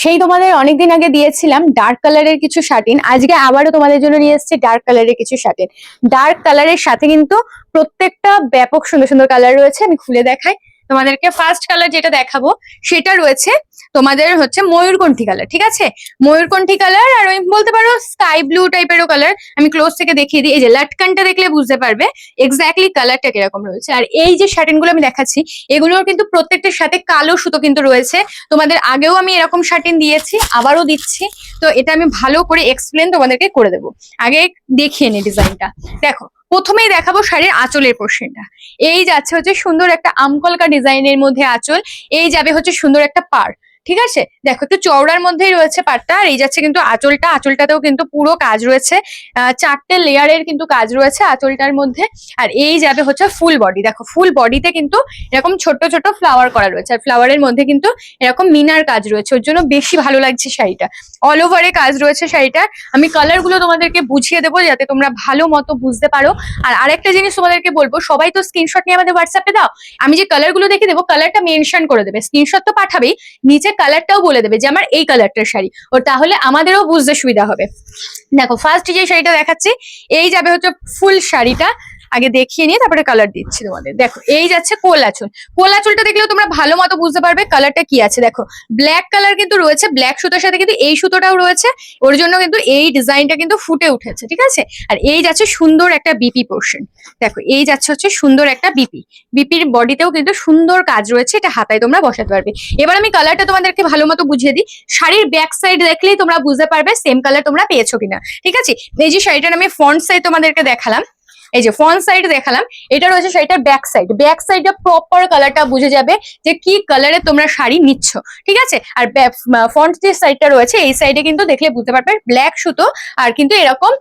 সেই তোমাদের অনেকদিন আগে দিয়েছিলাম ডার্ক কালারের কিছু শাটিন, আজকে আবারও তোমাদের জন্য নিয়ে এসেছি ডার্ক কালারের কিছু শাটিন। ডার্ক কালারের সাথে কিন্তু প্রত্যেকটা ব্যাপক সুন্দর সুন্দর কালার রয়েছে। আমি খুলে দেখাই তোমাদেরকে। ফার্স্ট কালার যেটা দেখাবো সেটা রয়েছে তোমাদের হচ্ছে ময়ূরকণ্ঠী কালার, ঠিক আছে? ময়ূরকণ্ঠী কালার, আর ওই বলতে পারো স্কাই ব্লু টাইপেরও কালার। আমি ক্লোজ থেকে দেখিয়ে দিই, এই যে লাটকানটা দেখলে বুঝতে পারবে এক্স্যাক্টলি কালারটা কিরকম রয়েছে। আর এই যে শাটিন গুলো আমি দেখাচ্ছি এগুলোর কিন্তু প্রত্যেকটার সাথে কালো সুতো কিন্তু রয়েছে। তোমাদের আগেও আমি এরকম শাটিন দিয়েছি, আবারও দিচ্ছি। তো এটা আমি ভালো করে এক্সপ্লেন তোমাদেরকে করে দেবো। আগে দেখিয়ে নি ডিজাইনটা। দেখো, প্রথমেই দেখাবো শাড়ির আঁচলের পোর্শনটা। এই যাচ্ছে হচ্ছে সুন্দর একটা আমকলকা ডিজাইনের মধ্যে আঁচল, এই যাবে হচ্ছে সুন্দর একটা পাড়, ঠিক আছে? দেখো একটু চওড়ার মধ্যেই রয়েছে পাড়টা, আর এই যাচ্ছে কিন্তু আঁচলটা। আঁচলটাতেও কিন্তু পুরো কাজ রয়েছে, 4টে লেয়ারের কিন্তু কাজ রয়েছে আঁচলটার মধ্যে। আর এই যাবে হচ্ছে ফুল বডি। দেখো ফুল বডিতে কিন্তু এরকম ছোট ছোট ফ্লাওয়ার করা রয়েছে, আর ফ্লাওয়ারের মধ্যে কিন্তু এরকম মিনার কাজ রয়েছে, ওর জন্য বেশি ভালো লাগছে শাড়িটা। অল ওভারে কাজ রয়েছে শাড়িটার। আমি কালার গুলো তোমাদেরকে বুঝিয়ে দেবো যাতে তোমরা ভালো মতো বুঝতে পারো। আর আরেকটা জিনিস তোমাদেরকে বলবো, সবাই তো স্ক্রিনশট নিয়ে আমাদের হোয়াটসঅ্যাপে দাও। আমি যে কালার গুলো দেখে দেবো কালারটা মেনশন করে দেবে, স্ক্রিনশট তো পাঠাবেই, নিচে কালারটাও বলে দেবে যে আমার এই কালারটার শাড়ি, ও তাহলে আমাদেরও বুঝতে সুবিধা হবে। দেখো ফার্স্ট যে শাড়িটা দেখাচ্ছি এই যাবে হচ্ছে ফুল শাড়িটা। আগে দেখিয়ে নিয়ে তারপরে কালার দিচ্ছি তোমাদের। দেখো এই যাচ্ছে কোল আঁচল। কোল আঁচলটা দেখলেও তোমরা ভালো মতো বুঝতে পারবে কালারটা কি আছে। দেখো ব্ল্যাক কালার কিন্তু রয়েছে, ব্ল্যাক সুতোর সাথে কিন্তু এই সুতোটাও রয়েছে, ওর জন্য কিন্তু এই ডিজাইনটা কিন্তু ফুটে উঠেছে, ঠিক আছে? আর এই যাচ্ছে সুন্দর একটা বিপি পোর্শন। দেখো এই যাচ্ছে হচ্ছে সুন্দর একটা বিপি, বিপির বডিতেও কিন্তু সুন্দর কাজ রয়েছে, এটা হাতায় তোমরা বসাতে পারবে। এবার আমি কালারটা তোমাদেরকে ভালো মতো বুঝিয়ে দিই। শাড়ির ব্যাক সাইড দেখলেই তোমরা বুঝতে পারবে সেম কালার তোমরা পেয়েছো কিনা, ঠিক আছে? এই যে শাড়িটার আমি ফ্রন্ট সাইড তোমাদেরকে দেখালাম, এই যে ফ্রন্ট সাইড দেখালাম, এটা রয়েছে শাড়িটার ব্যাক সাইড। ব্যাক সাইডে প্রপার কালারটা বুঝে যাবে যে কি কালারে তোমরা শাড়ি নিচ্ছ, ঠিক আছে? আর ফ্রন্ট যে সাইডটা রয়েছে এই সাইডে কিন্তু দেখলে বুঝতে পারবে ব্ল্যাক সুতো, আর কিন্তু এরকম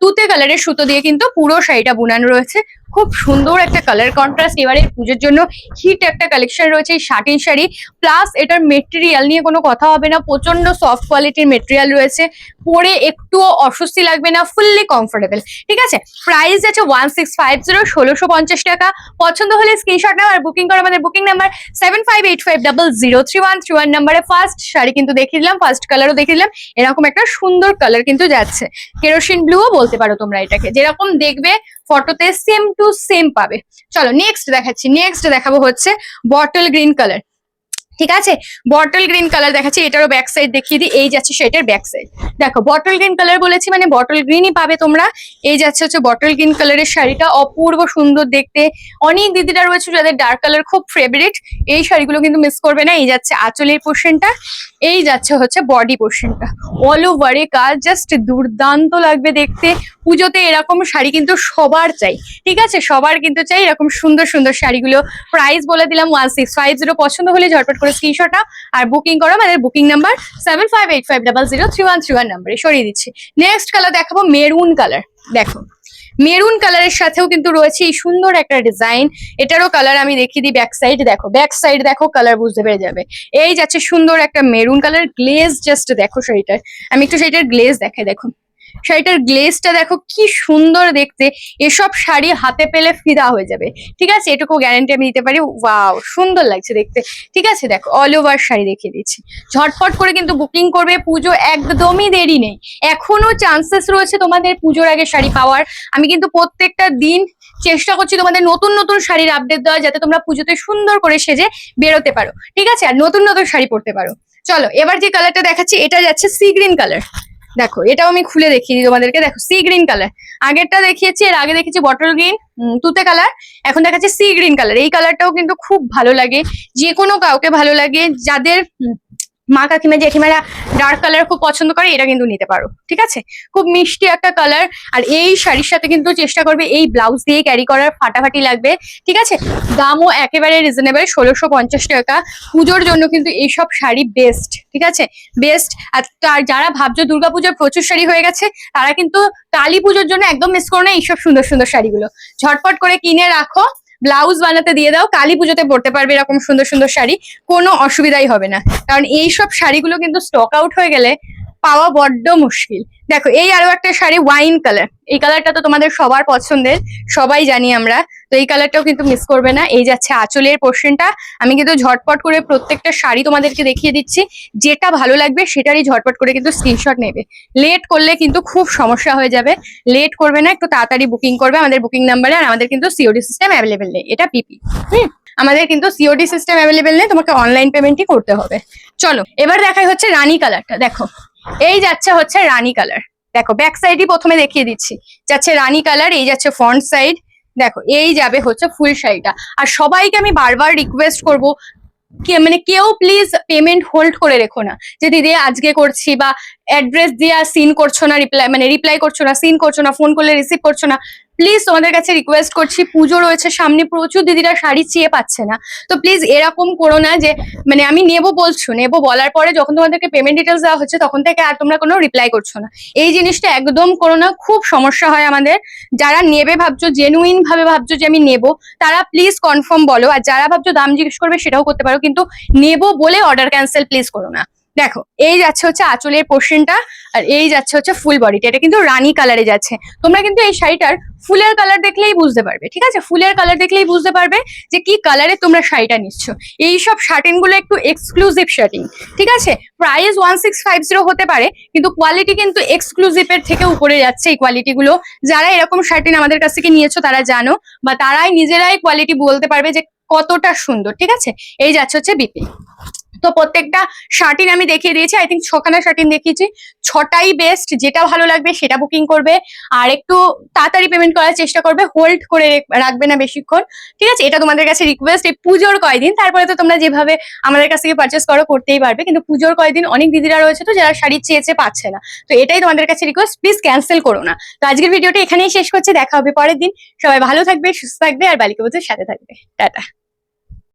তুতে কালারের সুতো দিয়ে কিন্তু পুরো শাড়িটা বুনানো রয়েছে। খুব সুন্দর একটা কালার কন্ট্রাস্ট। এবারে পুজোর জন্য হিট একটা কালেকশন রয়েছে এই শাটিন শাড়ি। প্লাস এটার মেটেরিয়াল নিয়ে কোনো কথা হবে না, প্রচন্ড সফট কোয়ালিটির মেটেরিয়াল রয়েছে, পরে একটুও অস্বস্তি লাগবে না, ফুললি কমফোর্টেবল, ঠিক আছে? প্রাইস আছে 1650, 1650 টাকা। পছন্দ হলে স্ক্রিনশট নাও আর বুকিং করো। আমাদের বুকিং নাম্বার 7585003131 নাম্বারে। ফার্স্ট শাড়ি কিন্তু দেখিয়ে দিলাম, ফার্স্ট কালারও দেখিয়ে দিলাম। এরকম একটা সুন্দর কালার কিন্তু যাচ্ছে, কেরোসিন ব্লুও বলতে পারো তোমরা এটাকে, যেরকম দেখবে ফটোতে সেম টু সেম পাবে। চলো নেক্সট দেখাচ্ছি। নেক্সট দেখাবো হচ্ছে বটল গ্রিন কালার, ঠিক আছে? বটল গ্রিন কালার দেখাচ্ছি, এটারও ব্যাক সাইড দেখিয়ে দিই। এই যাচ্ছে সেটার ব্যাক সাইড। দেখো বটল গ্রিন কালার বলেছি মানে বটল গ্রিনই পাবে তোমরা। এই যাচ্ছে হচ্ছে বটল গ্রিন কালারের শাড়িটা, অপূর্ব সুন্দর দেখতে। অনেক দিদিরা রয়েছে যাদের ডার্ক কালার খুব ফেভারিট, এই শাড়িগুলো কিন্তু মিস করবে না। এই যাচ্ছে আঁচলের পোর্শনটা, এই যাচ্ছে হচ্ছে বডি পোর্শনটা। অল ওভারে কাজ জাস্ট দুর্দান্ত লাগবে দেখতে। পুজোতে এরকম শাড়ি কিন্তু সবার চাই, ঠিক আছে? সবার কিন্তু চাই এরকম সুন্দর সুন্দর শাড়িগুলো। প্রাইস বলে দিলাম 1650। পছন্দ হলে ঝটপট করে স্ক্রিনশট নাও আর বুকিং করো। আমাদের বুকিং নাম্বার 7585003131 নাম্বারে। সরিয়ে দিচ্ছি। নেক্সট কালার দেখাবো মেরুন কালার। দেখো মেরুন কালারের সাথেও কিন্তু রয়েছে এই সুন্দর একটা ডিজাইন। এটারও কালার আমি দেখিয়ে দিই। ব্যাক সাইড দেখো, ব্যাক সাইড দেখো, কালার বুঝতে পেরে যাবে। এই যাচ্ছে সুন্দর একটা মেরুন কালার। গ্লেজ জাস্ট দেখো শাড়িটার, আমি একটু শাড়িটার গ্লেজ দেখাই। দেখো শাড়িটার গ্লেজটা দেখো কি সুন্দর দেখতে। এসব শাড়ি হাতে পেলে ফিদা হয়ে যাবে, ঠিক আছে? এটুকু গ্যারান্টি আমি দিতে পারি। ওয়াও সুন্দর লাগছে দেখতে, ঠিক আছে? দেখো অল ওভার শাড়ি দেখিয়ে দিচ্ছি। ঝটপট করে কিন্তু বুকিং করবে, পুজো একদমই দেরি নেই। এখনো চান্সেস রয়েছে তোমাদের পুজোর আগে শাড়ি পাওয়ার। আমি কিন্তু প্রত্যেকটা দিন চেষ্টা করছি তোমাদের নতুন নতুন শাড়ির আপডেট দেওয়া, যাতে তোমরা পুজোতে সুন্দর করে সেজে বেরোতে পারো, ঠিক আছে? আর নতুন নতুন শাড়ি পরতে পারো। চলো এবার যে কালারটা দেখাচ্ছি এটা যাচ্ছে সি গ্রিন কালার। দেখো এটাও আমি খুলে দেখিয়ে দিই তোমাদেরকে। দেখো সি গ্রিন কালার, আগেরটা দেখিয়েছি, এর আগে দেখেছি বটল গ্রিন, তুতে কালার, এখন দেখাচ্ছে সি গ্রিন কালার। এই কালারটাও কিন্তু খুব ভালো লাগে, যে কোনো কাউকে ভালো লাগে। যাদের মা কাকিমা জেঠিমারা ডার্ক কালার খুব পছন্দ করে এরা কিন্তু নিতে পারো, ঠিক আছে? খুব মিষ্টি একটা কালার। আর এই শাড়ির সাথে কিন্তু চেষ্টা করবে এই ব্লাউজ দিয়ে ক্যারি করার, ফাটাফাটি লাগবে, ঠিক আছে? দামও একেবারে রিজনেবল, 1650 টাকা। পুজোর জন্য কিন্তু এইসব শাড়ি বেস্ট, ঠিক আছে? বেস্ট। আর যারা ভাবছো দুর্গাপুজোর প্রচুর শাড়ি হয়ে গেছে, তারা কিন্তু কালী পুজোর জন্য একদম মিস করো না এইসব সুন্দর সুন্দর শাড়িগুলো। ঝটপট করে কিনে রাখো, ব্লাউজ বানাতে দিয়ে দাও, কালী পুজোতে পরতে পারবে এরকম সুন্দর সুন্দর শাড়ি, কোনো অসুবিধাই হবে না। কারণ এইসব শাড়িগুলো কিন্তু স্টক আউট হয়ে গেলে পাওয়া বড্ড মুশকিল। দেখো এই আরো একটা শাড়ি ওয়াইন কালার, এই কালারটা তো তোমাদের সবার পছন্দের, সবাই জানি আমরা, তো এই কালারটাও কিন্তু মিস করবে না। এই যাচ্ছে আঁচলের পোর্শনটা, আমি কিন্তু ঝটপট করে প্রত্যেকটা শাড়ি তোমাদেরকে দেখিয়ে দিচ্ছি, যেটা ভালো লাগবে সেটারই ঝটপট করে কিন্তু স্ক্রিনশট নেবে। লেট করলে কিন্তু খুব সমস্যা হয়ে যাবে, লেট করবে না, একটু তাড়াতাড়ি বুকিং করবে আমাদের বুকিং নাম্বারে। আর আমাদের কিন্তু সিওডি সিস্টেম অ্যাভেলেবেল নেই, এটা পিপি। আমাদের কিন্তু সিওডি সিস্টেম অ্যাভেলেবেল নেই, তোমাকে অনলাইন পেমেন্টই করতে হবে। চলো এবার দেখাই হচ্ছে রানী কালারটা। দেখো এই যাচ্ছে হচ্ছে রানী কালার, দেখো ব্যাক সাইডই প্রথমে দেখিয়ে দিচ্ছি, যাচ্ছে রানী কালার, এই যাচ্ছে ফ্রন্ট সাইড। দেখো এই যাবে হচ্ছে ফুল শাড়িটা। আর সবাইকে আমি বারবার রিকোয়েস্ট করব, মানে কেউ প্লিজ পেমেন্ট হোল্ড করে রেখো না, যে দিদি আজকে করছি, বা অ্যাড্রেস দিয়ে সিন করছো না, রিপ্লাই করছো না, সিন করছো না, ফোন করলে রিসিভ করছো না। প্লিজ তোমাদের কাছে রিকোয়েস্ট করছি, পুজো রয়েছে সামনে, প্রচুর দিদিরা শাড়ি চেয়ে পাচ্ছে না, তো প্লিজ এরকম করো না যে মানে আমি নেবো বলছো, নেবো বলার পরে যখন তোমাদেরকে পেমেন্ট ডিটেলস দেওয়া হচ্ছে তখন থেকে আর তোমরা কোনো রিপ্লাই করছো না। এই জিনিসটা একদম করো না, খুব সমস্যা হয় আমাদের। যারা নেবে ভাবছো, জেনুইন ভাবে ভাবছো যে আমি নেবো, তারা প্লিজ কনফার্ম বলো। আর যারা ভাবছো দাম জিজ্ঞেস করবে সেটাও করতে পারো, কিন্তু নেবো বলে অর্ডার ক্যান্সেল প্লিজ করো না। দেখো এই যাচ্ছে হচ্ছে আঁচলের পোর্শনটা, আর এই যাচ্ছে হচ্ছে ফুল বডিটা, এটা কিন্তু রানী কালারে যাচ্ছে। তোমরা কিন্তু এই শাড়িটার ফুলের কালার দেখলেই বুঝতে পারবে, ঠিক আছে, ফুলের কালার দেখলেই বুঝতে পারবে যে কি কালারে তোমরা শাড়িটা নিচ্ছ। এইসব শার্টিন গুলো একটু এক্সক্লুসিভ শার্টিন, ঠিক আছে, প্রাইস 1650 হতে পারে, কিন্তু কোয়ালিটি কিন্তু এক্সক্লুসিভের থেকে উপরে যাচ্ছে এই কোয়ালিটি গুলো। যারা এরকম শার্টিন আমাদের কাছ থেকে নিয়েছো তারা জানো, বা তারাই নিজেরাই কোয়ালিটি বলতে পারবে যে কতটা সুন্দর, ঠিক আছে। এই যাচ্ছে হচ্ছে বিপি। তো প্রত্যেকটা শার্টিন আমি দেখিয়ে দিয়েছি, আই থিঙ্ক 6খানা শার্টিন দেখিয়েছি, 6টাই বেস্ট, যেটা ভালো লাগবে সেটা বুকিং করবে। আর একটু তাড়াতাড়ি পেমেন্ট করার চেষ্টা করবে, হোল্ড করে রাখবে না বেশিক্ষণ, ঠিক আছে, এটা তোমাদের কাছে রিকোয়েস্ট। এই পুজোর কয়দিন, তারপরে তো তোমরা যেভাবে আমাদের কাছ থেকে পারচেস করো করতেই পারবে, কিন্তু পুজোর কয়দিন অনেক দিদিরা রয়েছে তো যারা শাড়ি চেয়েছে পাচ্ছে না, তো এটাই তোমাদের কাছে রিকোয়েস্ট, প্লিজ ক্যান্সেল করো না। তো আজকের ভিডিওটা এখানেই শেষ করছি, দেখা হবে পরের দিন। সবাই ভালো থাকবে, সুস্থ থাকবে, আর বালিকা বধূর সাথে থাকবে। টাটা।